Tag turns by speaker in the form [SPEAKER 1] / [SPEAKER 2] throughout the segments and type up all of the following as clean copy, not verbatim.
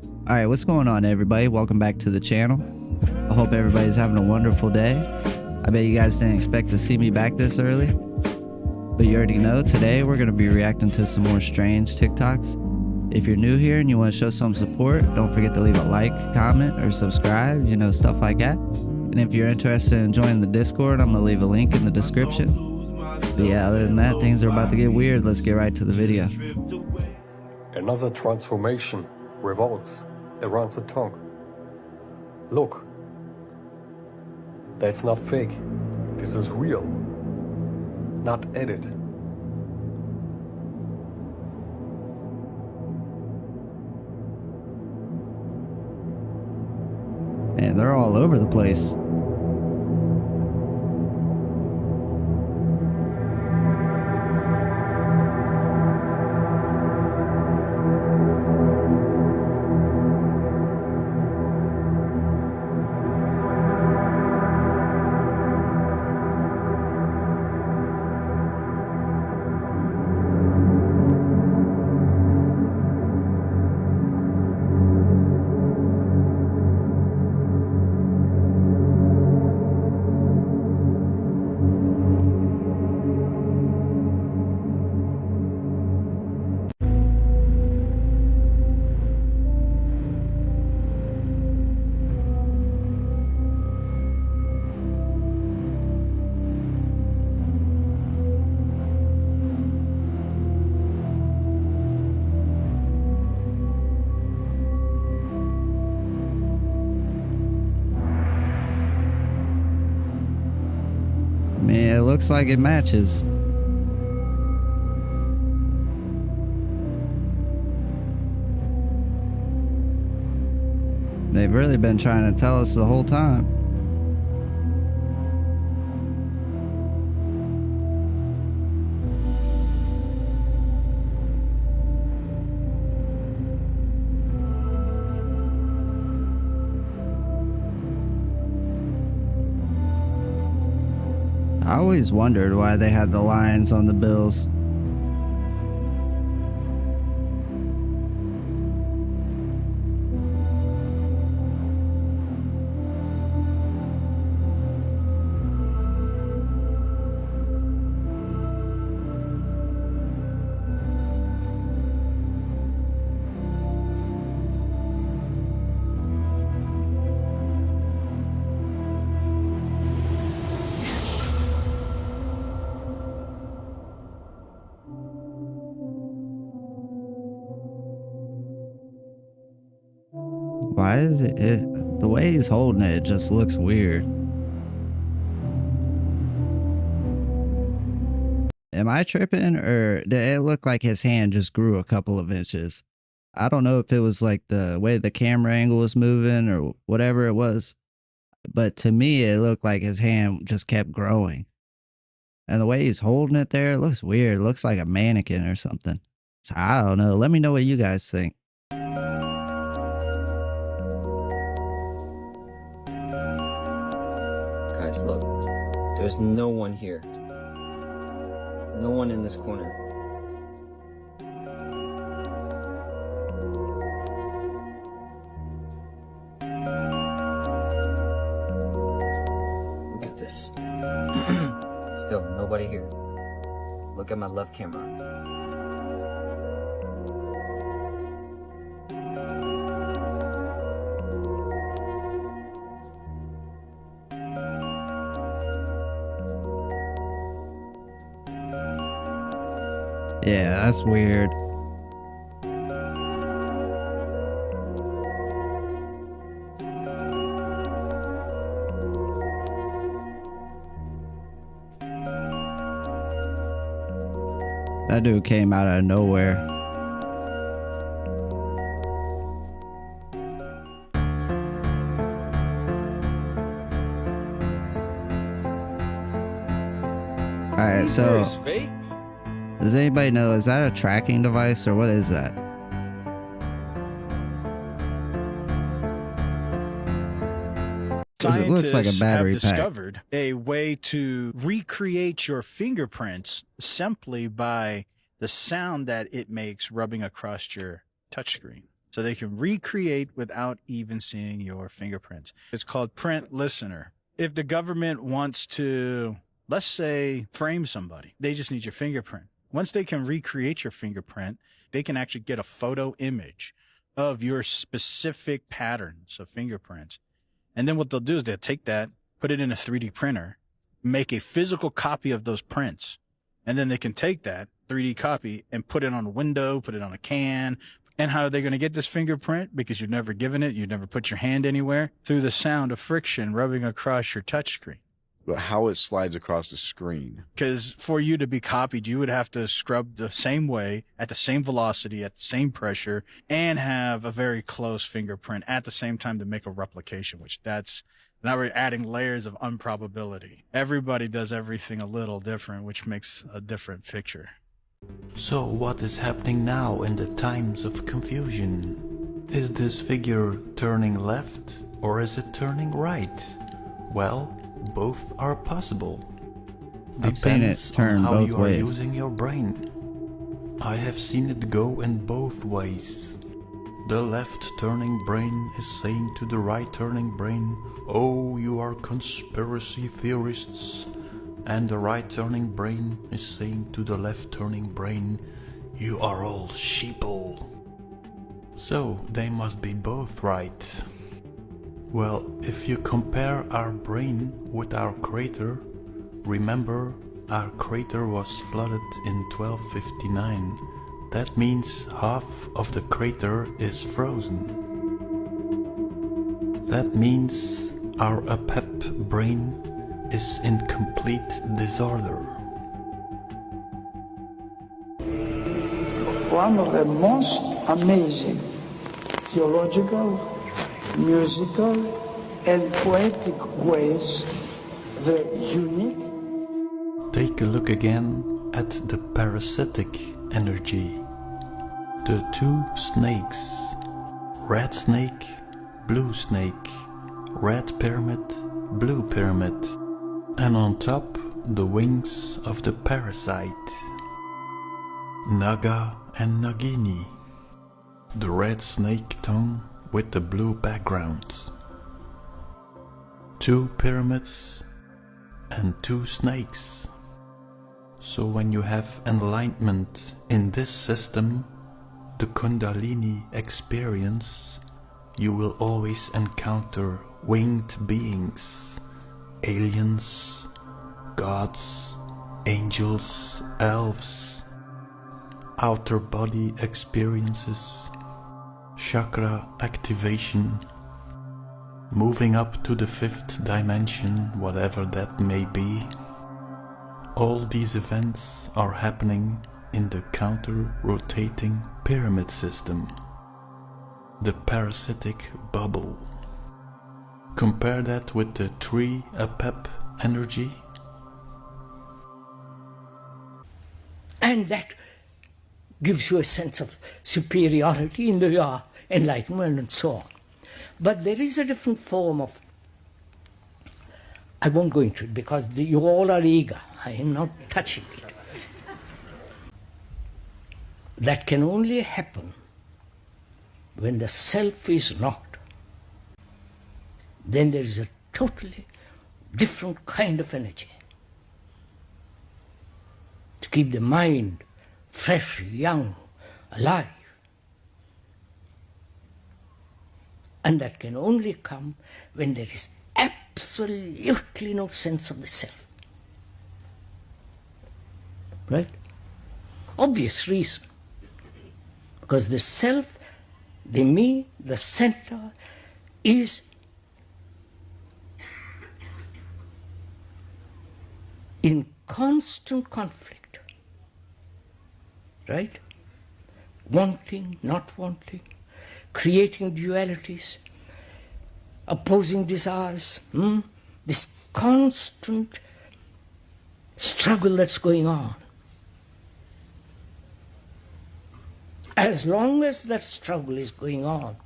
[SPEAKER 1] Alright, what's going on everybody? Welcome back to the channel. I hope everybody's having a wonderful day. I bet you guys didn't expect to see me back this early. But you already know, today we're going to be reacting to some more strange TikToks. If you're new here and you want to show some support, don't forget to leave a like, comment, or subscribe, you know, stuff like that. And if you're interested in joining the Discord, I'm going to leave a link in the description. But yeah, other than that, things are about to get weird. Let's get right to the video.
[SPEAKER 2] Another transformation revolves around the tongue. Look, that's not fake. This is real, not edited.
[SPEAKER 1] Man, they're all over the place. Man, it looks like it matches. They've really been trying to tell us the whole time. I always wondered why they had the lions on the bills. Why is it the way he's holding it just looks weird. Am I tripping, or did it look like his hand just grew a couple of inches? I don't know if it was like the way the camera angle was moving or whatever it was, but to me it looked like his hand just kept growing. And the way he's holding it there, it looks weird. It looks like a mannequin or something. So I don't know. Let me know what you guys think.
[SPEAKER 3] Guys, look, there's no one here. No one in this corner. Look at this. Still, nobody here. Look at my left camera.
[SPEAKER 1] Yeah, that's weird. That dude came out of nowhere. Alright, so does anybody know, is that a tracking device or what is that? It looks like a battery
[SPEAKER 4] have
[SPEAKER 1] pack.
[SPEAKER 4] discovered a way to recreate your fingerprints simply by the sound that it makes rubbing across your touchscreen. So they can recreate without even seeing your fingerprints. It's called print listener. If the government wants to, let's say, frame somebody, they just need your fingerprint. Once they can recreate your fingerprint, they can actually get a photo image of your specific patterns of fingerprints. And then what they'll do is they'll take that, put it in a 3D printer, make a physical copy of those prints. And then they can take that 3D copy and put it on a window, put it on a can. And how are they going to get this fingerprint? Because you've never given it, you've never put your hand anywhere, through the sound of friction rubbing across your touchscreen.
[SPEAKER 5] But how it slides across the screen?
[SPEAKER 4] Because for you to be copied, you would have to scrub the same way, at the same velocity, at the same pressure, and have a very close fingerprint at the same time to make a replication, which now we're adding layers of improbability. Everybody does everything a little different, which makes a different picture.
[SPEAKER 6] So what is happening now in the times of confusion? Is this figure turning left or is it turning right? Well, both are possible.
[SPEAKER 1] I've seen it turn
[SPEAKER 6] on how
[SPEAKER 1] both
[SPEAKER 6] you
[SPEAKER 1] ways.
[SPEAKER 6] are using your brain. I have seen it go in both ways. The left turning brain is saying to the right turning brain, "Oh, you are conspiracy theorists." And the right turning brain is saying to the left turning brain, "You are all sheeple." So they must be both right. Well, if you compare our brain with our crater, remember our crater was flooded in 1259. That means half of the crater is frozen. That means our APEP brain is in complete disorder.
[SPEAKER 7] One of the most amazing theological, musical, and poetic ways, the unique.
[SPEAKER 6] Take a look again at the parasitic energy. The two snakes, red snake, blue snake, red pyramid, blue pyramid, and on top the wings of the parasite, Naga and Nagini, the red snake tongue with the blue background, two pyramids and two snakes. So when you have enlightenment in this system, the Kundalini experience, you will always encounter winged beings, aliens, gods, angels, elves, outer body experiences, chakra activation, moving up to the fifth dimension, whatever that may be. All these events are happening in the counter-rotating pyramid system, the parasitic bubble. Compare that with the 3 APEP energy.
[SPEAKER 8] And that gives you a sense of superiority in the enlightenment and so on. But there is a different form of, I won't go into it because you all are eager. I am not touching it. That can only happen when the self is not. Then there is a totally different kind of energy. To keep the mind fresh, young, alive. And that can only come when there is absolutely no sense of the self. Right? Obvious reason. Because the self, the me, the center, is in constant conflict. Right? Wanting, not wanting, creating dualities, opposing desires, this constant struggle that's going on. As long as that struggle is going on,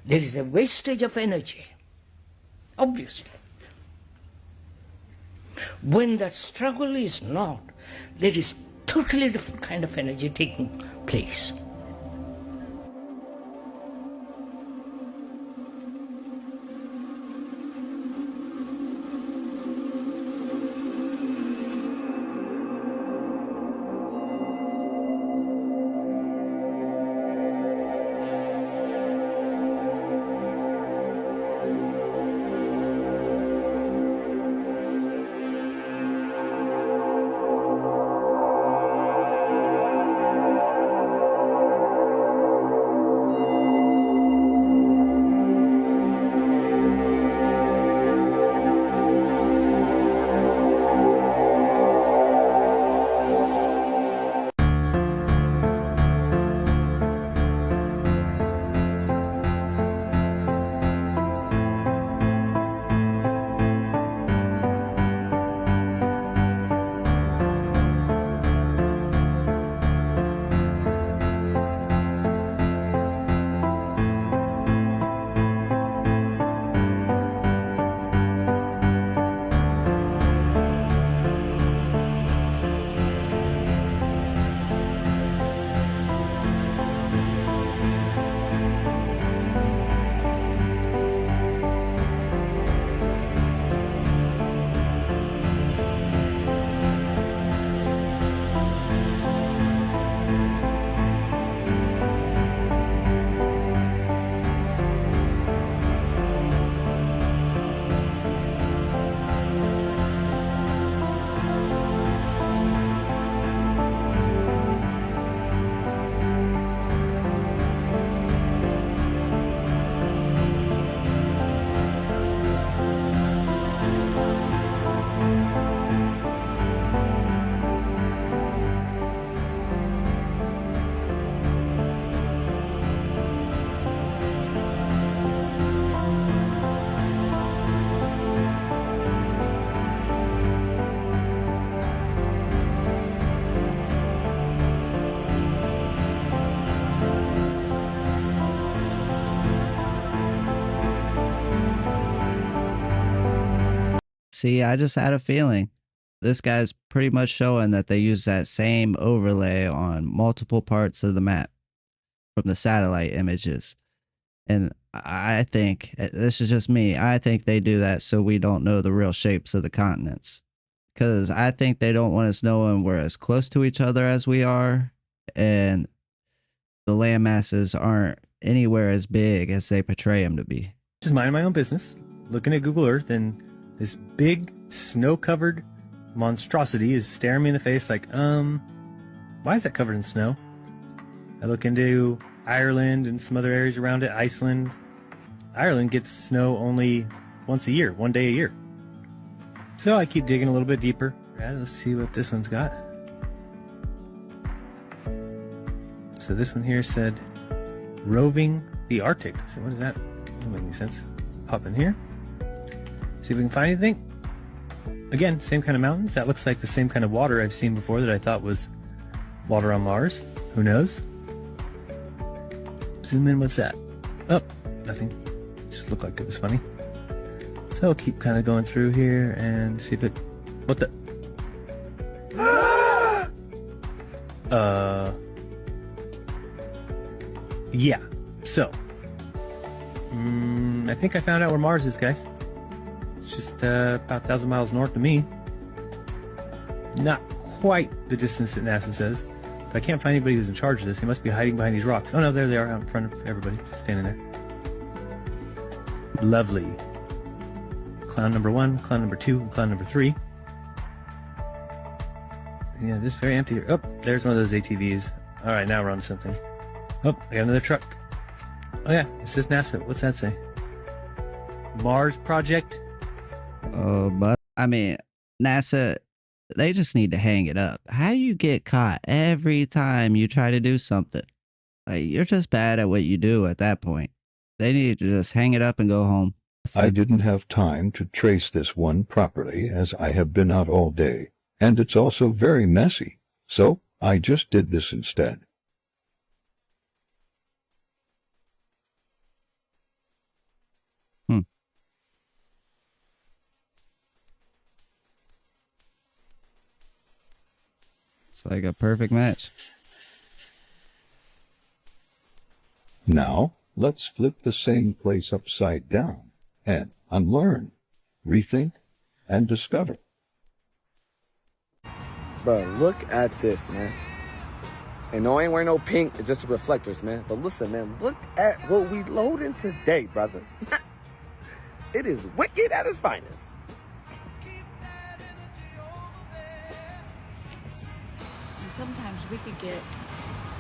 [SPEAKER 8] there is a wastage of energy, obviously. When that struggle is not, there is totally different kind of energy taking place.
[SPEAKER 1] See, I just had a feeling. This guy's pretty much showing that they use that same overlay on multiple parts of the map from the satellite images. And I think, this is just me, I think they do that so we don't know the real shapes of the continents. Because I think they don't want us knowing we're as close to each other as we are, and the land masses aren't anywhere as big as they portray them to be.
[SPEAKER 9] Just minding my own business, looking at Google Earth, and this big snow-covered monstrosity is staring me in the face like, why is that covered in snow? I look into Ireland and some other areas around it, Iceland. Ireland gets snow only once a year, 1 day a year. So I keep digging a little bit deeper. Let's see what this one's got. So this one here said, roving the Arctic. So what is that? Doesn't make any sense. Hop in here. See if we can find anything. Again, same kind of mountains. That looks like the same kind of water I've seen before that I thought was water on Mars. Who knows? Zoom in, what's that? Oh, nothing. Just looked like it was funny. So I'll keep kind of going through here and see if it... What the... Yeah. So. I think I found out where Mars is, guys. It's just about 1,000 miles north of me. Not quite the distance that NASA says. But I can't find anybody who's in charge of this. They must be hiding behind these rocks. Oh no, there they are out in front of everybody. Just standing there. Lovely. Clown number 1, clown number 2, and clown number 3. Yeah, this is very empty here. Oh, there's one of those ATVs. Alright, now we're on something. Oh, I got another truck. Oh yeah, it says NASA. What's that say? Mars Project?
[SPEAKER 1] But I mean, NASA, they just need to hang it up. How do you get caught every time you try to do something? Like, you're just bad at what you do at that point. They need to just hang it up and go home.
[SPEAKER 10] I didn't have time to trace this one properly as I have been out all day, and it's also very messy, so I just did this instead.
[SPEAKER 1] It's like a perfect match.
[SPEAKER 10] Now, let's flip the same place upside down and unlearn, rethink, and discover.
[SPEAKER 11] Bro, look at this, man. And no, I ain't wearing no pink, it's just the reflectors, man. But listen, man, look at what we loading today, brother. It is wicked at its finest.
[SPEAKER 12] Sometimes we could get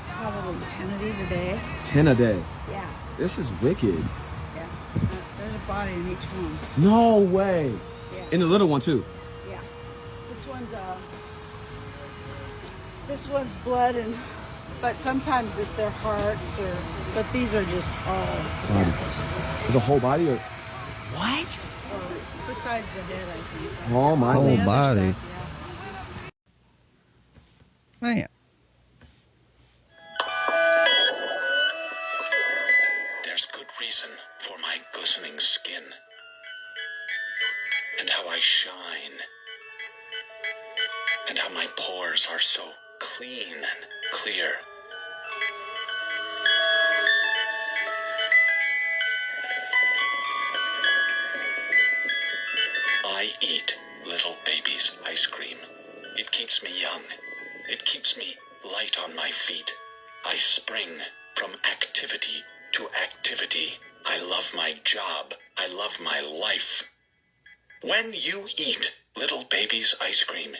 [SPEAKER 12] probably 10 of these a day.
[SPEAKER 11] 10 a day?
[SPEAKER 12] Yeah.
[SPEAKER 11] This is wicked.
[SPEAKER 12] Yeah. There's a body in each one.
[SPEAKER 11] No way.
[SPEAKER 12] Yeah.
[SPEAKER 11] In the little one, too?
[SPEAKER 12] Yeah. This one's blood, but sometimes if they're hearts but these are just all
[SPEAKER 11] Is a whole body or? What?
[SPEAKER 12] Or besides the head, I think.
[SPEAKER 11] Oh, my
[SPEAKER 1] whole body.
[SPEAKER 12] Stuff,
[SPEAKER 1] Man.
[SPEAKER 13] There's good reason for my glistening skin, and how I shine, and how my pores are so clean and clear. I eat little baby's ice cream. It keeps me young. It keeps me light on my feet. I spring from activity to activity. I love my job. I love my life. When you eat little baby's ice cream,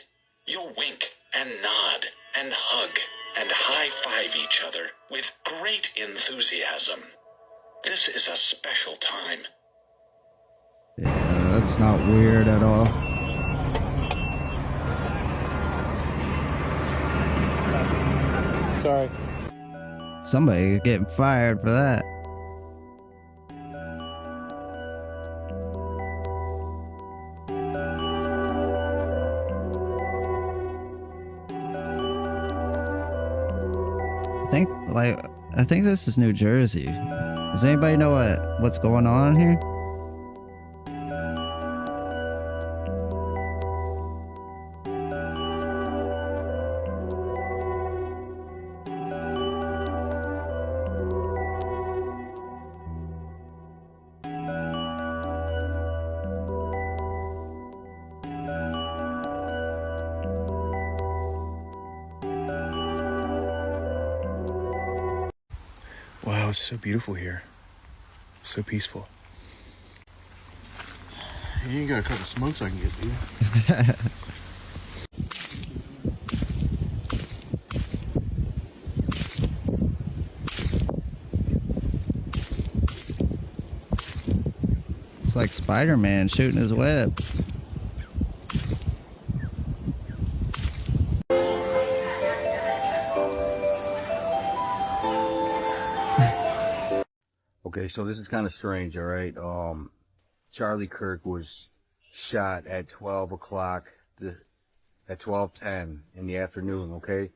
[SPEAKER 13] you'll wink and nod and hug and high-five each other with great enthusiasm. This is a special time.
[SPEAKER 1] Yeah, that's not weird at all.
[SPEAKER 9] Sorry.
[SPEAKER 1] Somebody getting fired for that. I think this is New Jersey. Does anybody know what's going on here?
[SPEAKER 4] it's so beautiful here. So peaceful.
[SPEAKER 5] You ain't got a couple smokes I can get, do you?
[SPEAKER 1] It's like Spider-Man shooting his web.
[SPEAKER 14] Okay, so this is kind of strange, all right? Charlie Kirk was shot at 12 o'clock, at 12:10 in the afternoon, okay?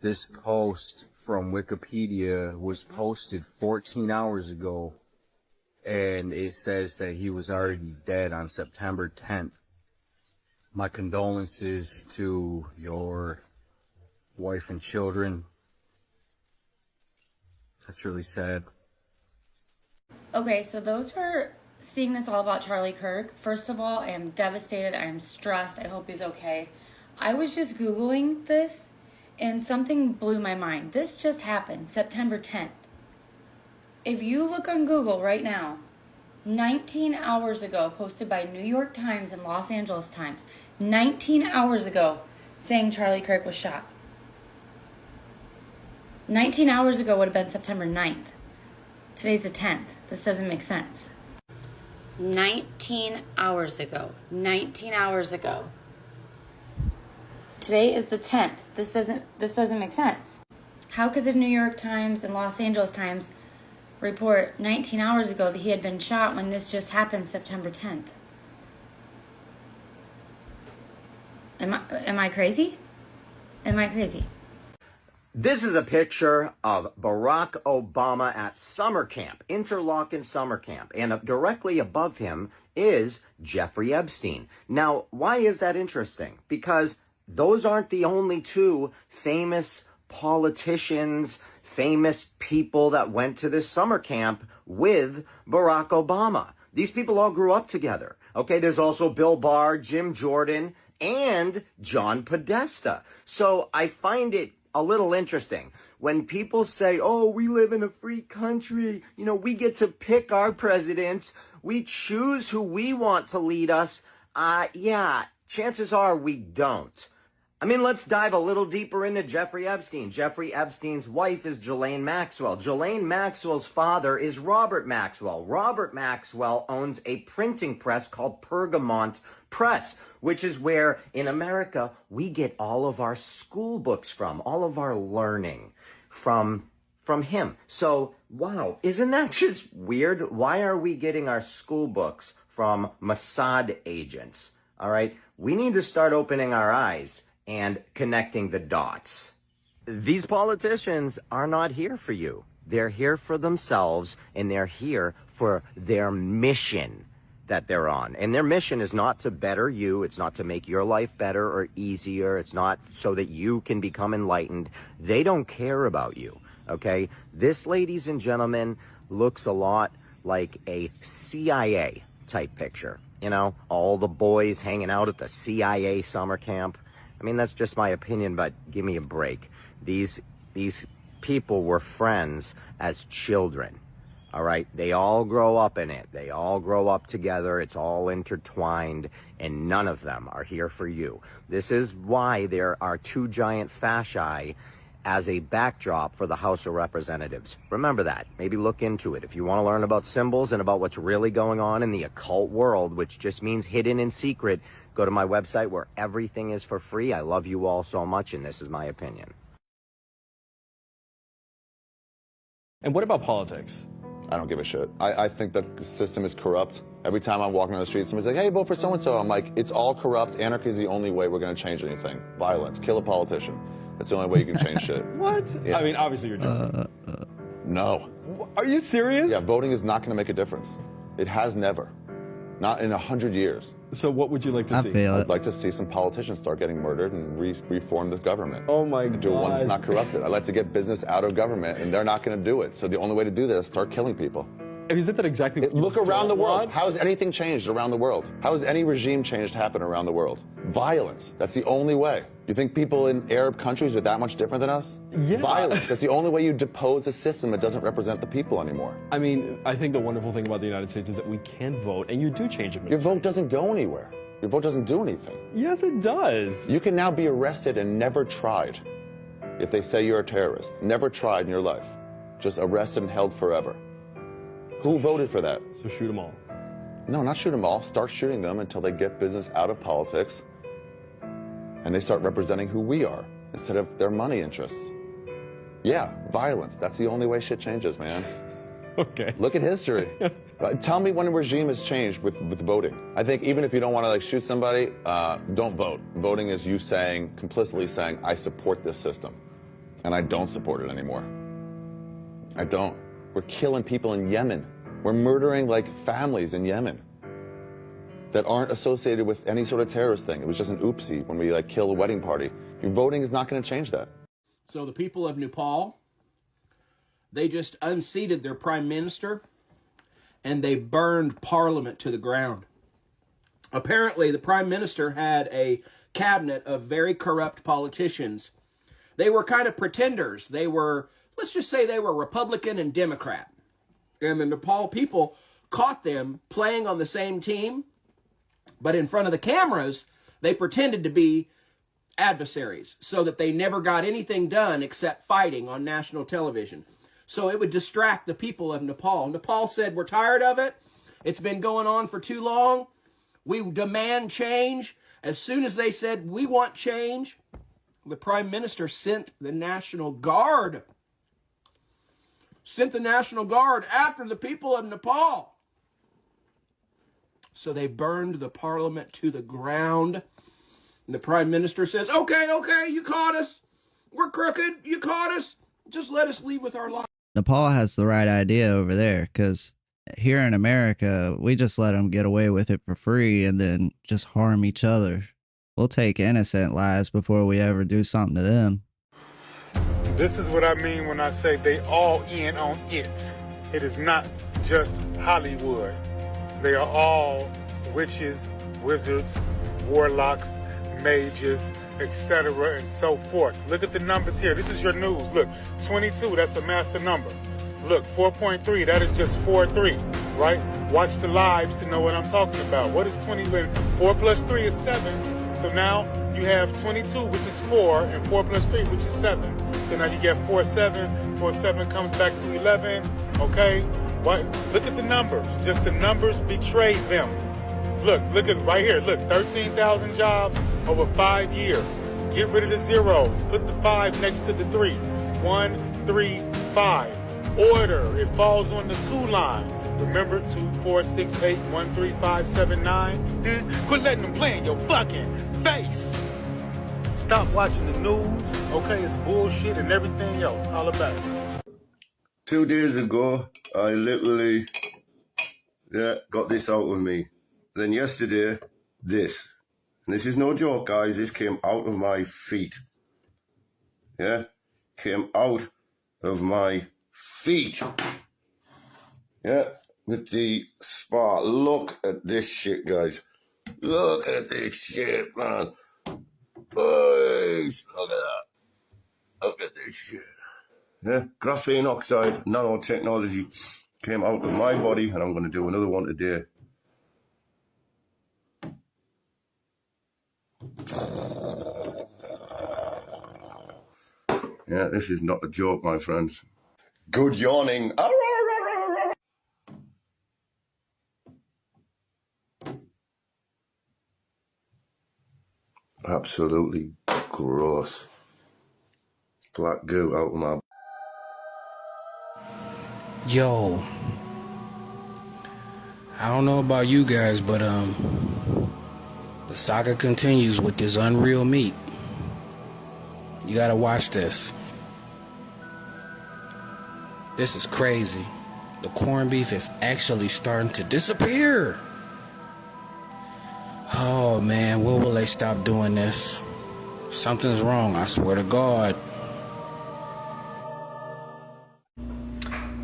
[SPEAKER 14] This post from Wikipedia was posted 14 hours ago, and it says that he was already dead on September 10th. My condolences to your wife and children. That's really sad.
[SPEAKER 15] Okay, so those who are seeing this all about Charlie Kirk, first of all, I am devastated. I am stressed. I hope he's okay. I was just Googling this, and something blew my mind. This just happened, September 10th. If you look on Google right now, 19 hours ago, posted by New York Times and Los Angeles Times, 19 hours ago, saying Charlie Kirk was shot. 19 hours ago would have been September 9th. Today's the 10th. This doesn't make sense. 19 hours ago. 19 hours ago. Today is the 10th. This doesn't make sense. How could the New York Times and Los Angeles Times report 19 hours ago that he had been shot when this just happened September 10th? Am I crazy? Am I crazy?
[SPEAKER 16] This is a picture of Barack Obama at summer camp, Interlochen summer camp, and directly above him is Jeffrey Epstein. Now, why is that interesting? Because those aren't the only two famous politicians, famous people that went to this summer camp with Barack Obama. These people all grew up together. Okay, there's also Bill Barr, Jim Jordan, and John Podesta. So I find it a little interesting when people say, oh, we live in a free country, you know, we get to pick our presidents, we choose who we want to lead us. Yeah, chances are we don't. I mean, let's dive a little deeper into Jeffrey Epstein. Jeffrey Epstein's wife is Ghislaine Maxwell. Ghislaine Maxwell's father is Robert Maxwell. Robert Maxwell owns a printing press called Pergamont Press, which is where, in America, we get all of our school books from, all of our learning from him. So, wow, isn't that just weird? Why are we getting our school books from Mossad agents? All right, we need to start opening our eyes and connecting the dots. These politicians are not here for you. They're here for themselves, and they're here for their mission that they're on. And their mission is not to better you. It's not to make your life better or easier. It's not so that you can become enlightened. They don't care about you, okay? This, ladies and gentlemen, looks a lot like a CIA type picture. You know, all the boys hanging out at the CIA summer camp. I mean, that's just my opinion, but give me a break. These people were friends as children, all right? They all grow up in it. They all grow up together. It's all intertwined, and none of them are here for you. This is why there are two giant fasci as a backdrop for the House of Representatives. Remember that. Maybe look into it. If you want to learn about symbols and about what's really going on in the occult world, which just means hidden and secret, go to my website where everything is for free. I love you all so much, and this is my opinion.
[SPEAKER 17] And what about politics?
[SPEAKER 18] I don't give a shit. I think the system is corrupt. Every time I'm walking on the street, somebody's like, hey, vote for so-and-so. I'm like, it's all corrupt. Anarchy is the only way we're going to change anything. Violence. Kill a politician. That's the only way you can change shit.
[SPEAKER 17] What?
[SPEAKER 18] Yeah.
[SPEAKER 17] I mean, obviously you're joking.
[SPEAKER 18] No.
[SPEAKER 17] Are you serious?
[SPEAKER 18] Yeah, voting is not going to make a difference. It has never. Not in 100 years.
[SPEAKER 17] So what would you like to see?
[SPEAKER 18] I'd like to see some politicians start getting murdered and reform this government.
[SPEAKER 17] Oh my God.
[SPEAKER 18] Do one that's not corrupted. I'd like to get business out of government, and they're not going to do it. So the only way to do this is start killing people.
[SPEAKER 17] Isn't that exactly what
[SPEAKER 18] Look
[SPEAKER 17] you
[SPEAKER 18] around the
[SPEAKER 17] don't
[SPEAKER 18] world.
[SPEAKER 17] want?
[SPEAKER 18] How has anything changed around the world? How has any regime change happen around the world? Violence. That's the only way. You think people in Arab countries are that much different than us?
[SPEAKER 17] Yeah.
[SPEAKER 18] Violence. That's the only way you depose a system that doesn't represent the people anymore.
[SPEAKER 17] I mean, I think the wonderful thing about the United States is that we can vote, and you do change it.
[SPEAKER 18] Your vote doesn't go anywhere. Your vote doesn't do anything.
[SPEAKER 17] Yes, it does.
[SPEAKER 18] You can now be arrested and never tried if they say you're a terrorist. Never tried in your life. Just arrested and held forever. Who voted for that?
[SPEAKER 17] So shoot them all.
[SPEAKER 18] No, not shoot them all. Start shooting them until they get business out of politics and they start representing who we are instead of their money interests. Yeah, violence. That's the only way shit changes, man.
[SPEAKER 17] Okay.
[SPEAKER 18] Look at history. Tell me when a regime has changed with voting. I think even if you don't want to shoot somebody, don't vote. Voting is you saying, complicitly saying, I support this system. And I don't support it anymore. I don't. We're killing people in Yemen. We're murdering like families in Yemen that aren't associated with any sort of terrorist thing. It was just an oopsie when we kill a wedding party. Your voting is not going to change that.
[SPEAKER 19] So the people of Nepal, they just unseated their prime minister and they burned parliament to the ground. Apparently, the prime minister had a cabinet of very corrupt politicians. They were kind of pretenders. They were, let's just say they were Republican and Democrat. And the Nepal people caught them playing on the same team, but in front of the cameras, they pretended to be adversaries so that they never got anything done except fighting on national television. So it would distract the people of Nepal. Nepal said, we're tired of it. It's been going on for too long. We demand change. As soon as they said, we want change, the prime minister sent the National Guard. Sent the National Guard after the people of Nepal. So they burned the parliament to the ground. And the prime minister says, okay, you caught us. We're crooked. You caught us. Just let us leave with our lives.
[SPEAKER 1] Nepal has the right idea over there, because here in America, we just let them get away with it for free and then just harm each other. We'll take innocent lives before we ever do something to them.
[SPEAKER 20] This is what I mean when I say they all in on it. It is not just Hollywood. They are all witches, wizards, warlocks, mages, etc. and so forth. Look at the numbers here. This is your news. Look, 22, that's a master number. Look, 4.3, that is just 4-3, right? Watch the lives to know what I'm talking about. What is 20 when 4 plus 3 is 7? So now you have 22, which is 4, and 4 plus 3, which is 7. So now you get 4, 7. 4, 7 comes back to 11, okay? What? Look at the numbers. Just the numbers betray them. Look at right here. Look, 13,000 jobs over 5 years. Get rid of the zeros. Put the 5 next to the 3. 1, 3, 5. Order. It falls on the 2 line. Remember, 2, 4, 6, 8, 1, 3, 5, 7, 9. Quit letting them play in your fucking face. Stop watching the news. Okay, it's bullshit and everything else. All about it.
[SPEAKER 21] 2 days ago, I literally got this out of me. Then yesterday, this. And this is no joke, guys. This came out of my feet. Yeah? Came out of my feet. Yeah? With the spark. Look at this shit, guys. Look at this shit, man. Boys, look at that. Look at this shit. Yeah, graphene oxide nanotechnology came out of my body, and I'm going to do another one today. Yeah, this is not a joke, my friends. Good yawning. Absolutely gross. Black goo out of my...
[SPEAKER 22] Yo, I don't know about you guys, but the saga continues with this unreal meat. You gotta watch this. This is crazy. The corned beef is actually starting to disappear. Oh man, when will they stop doing this? Something's wrong, I swear to God.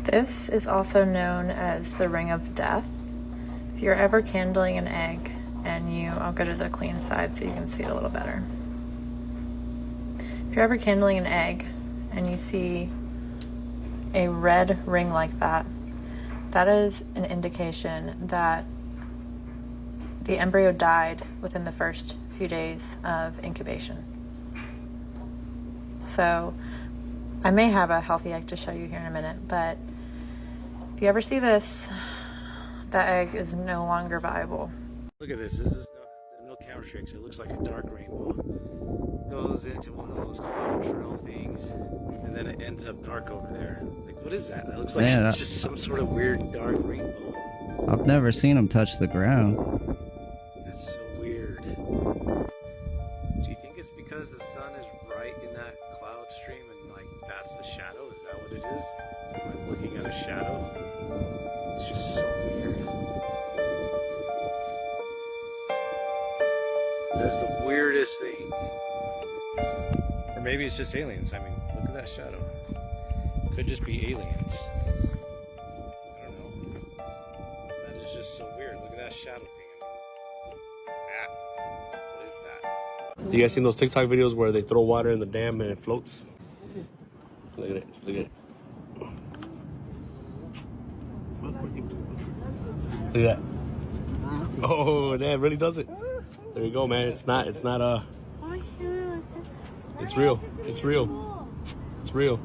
[SPEAKER 23] This is also known as the Ring of Death. If you're ever candling an egg, I'll go to the clean side so you can see it a little better. you're ever candling an egg and you see a red ring like that, that is an indication that the embryo died within the first few days of incubation. So I may have a healthy egg to show you here in a minute, but if you ever see this, that egg is no longer viable.
[SPEAKER 2] Look at this. This is no camera tricks. It looks like a dark rainbow. Goes into one of those cloud trail things, and then it ends up dark over there. Like, what is that? That looks like it's just some sort of weird dark rainbow.
[SPEAKER 1] I've never seen them touch the ground.
[SPEAKER 2] That's so weird. Do you think it's because the sun is right in that cloud stream and like that's the shadow? Is that what it is? Am I looking at a shadow? It's just so weird. That's the weirdest thing. Or maybe it's just aliens. I mean, look at that shadow. Could just be aliens. I don't know. That is just so weird. Look at that shadow thing. What is that? You guys seen those TikTok videos where they throw water in the dam and it floats? Look at it. Look at it. Look at that. Oh, that really does it. There you go, man. It's not, it's real. It's real. It's real.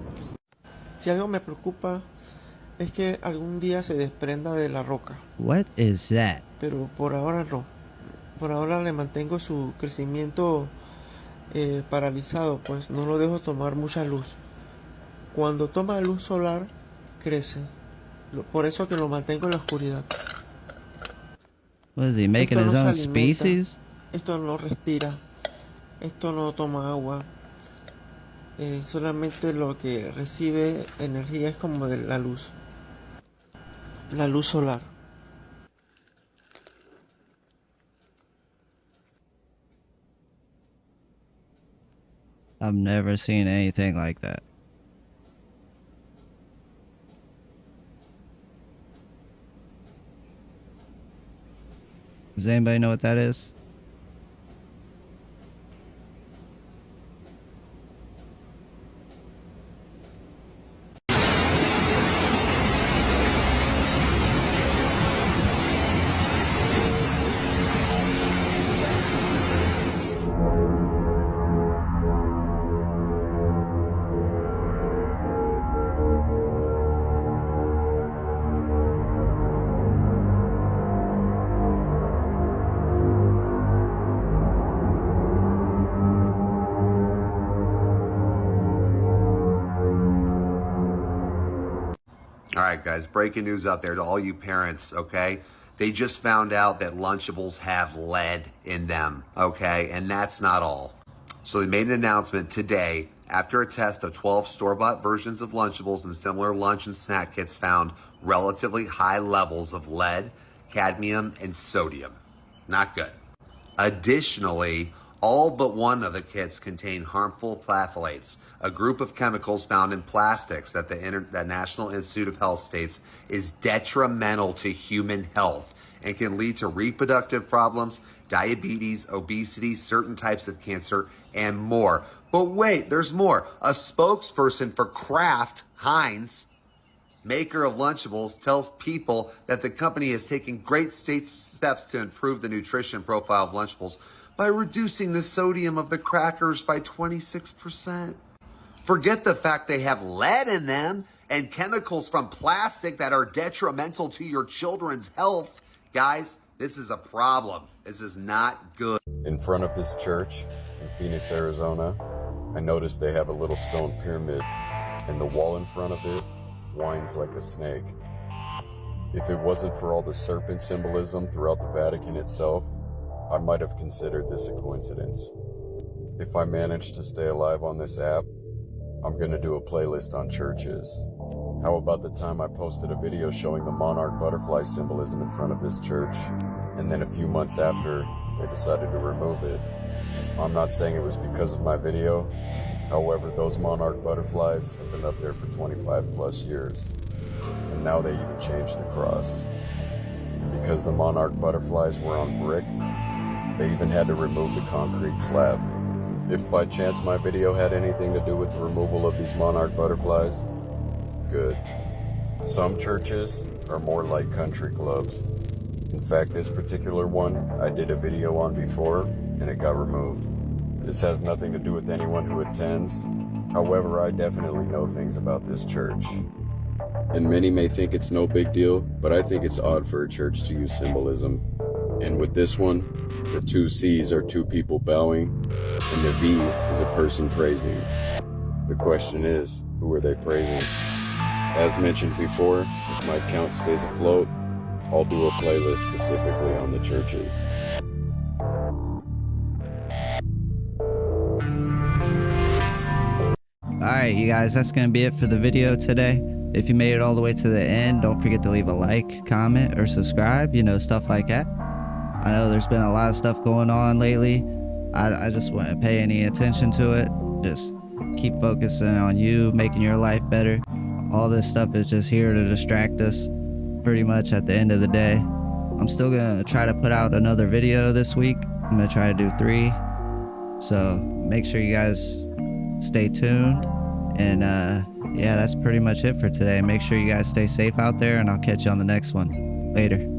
[SPEAKER 3] Si algo me preocupa es que algún día se desprenda de la roca.
[SPEAKER 1] What is that?
[SPEAKER 3] Pero por ahora no. Por ahora le mantengo su crecimiento paralizado, pues no lo dejo tomar mucha luz. Cuando toma luz solar, crece. Por eso que lo mantengo en la oscuridad.
[SPEAKER 1] What is he making his own species?
[SPEAKER 3] Esto no respira. Esto no toma agua. Solamente lo que recibe energía es como de la luz. La luz solar.
[SPEAKER 1] I've never seen anything like that. Does anybody know what that is?
[SPEAKER 7] All right, guys, breaking news out there to all you parents, okay? They just found out that Lunchables have lead in them, okay? And that's not all. So they made an announcement today after a test of 12 store-bought versions of Lunchables and similar lunch and snack kits found relatively high levels of lead, cadmium, and sodium. Not good. Additionally, all but one of the kits contain harmful phthalates, a group of chemicals found in plastics that the National Institute of Health states is detrimental to human health and can lead to reproductive problems, diabetes, obesity, certain types of cancer, and more. But wait, there's more. A spokesperson for Kraft Heinz, maker of Lunchables, tells people that the company is taking great steps to improve the nutrition profile of Lunchables by reducing the sodium of the crackers by 26%. Forget the fact they have lead in them and chemicals from plastic that are detrimental to your children's health. Guys, this is a problem. This is not good.
[SPEAKER 24] In front of this church in Phoenix, Arizona, I noticed they have a little stone pyramid, and the wall in front of it winds like a snake. If it wasn't for all the serpent symbolism throughout the Vatican itself, I might have considered this a coincidence. If I manage to stay alive on this app, I'm gonna do a playlist on churches. How about the time I posted a video showing the monarch butterfly symbolism in front of this church, and then a few months after, they decided to remove it? I'm not saying it was because of my video. However, those monarch butterflies have been up there for 25 plus years, and now they even changed the cross. And because the monarch butterflies were on brick, they even had to remove the concrete slab. If by chance my video had anything to do with the removal of these monarch butterflies, good. Some churches are more like country clubs. In fact, this particular one I did a video on before, and it got removed. This has nothing to do with anyone who attends. However, I definitely know things about this church. And many may think it's no big deal, but I think it's odd for a church to use symbolism. And with this one, the 2 C's are 2 people bowing, and the V is a person praising. The question is, who are they praising? As mentioned before, if my account stays afloat, I'll do a playlist specifically on the churches.
[SPEAKER 1] Alright, you guys, that's going to be it for the video today. If you made it all the way to the end, don't forget to leave a like, comment, or subscribe, you know, stuff like that. I know there's been a lot of stuff going on lately. I just wouldn't pay any attention to it. Just keep focusing on you, making your life better. All this stuff is just here to distract us pretty much at the end of the day. I'm still gonna try to put out another video this week. I'm gonna try to do 3. So make sure you guys stay tuned. And yeah, that's pretty much it for today. Make sure you guys stay safe out there, and I'll catch you on the next one. Later.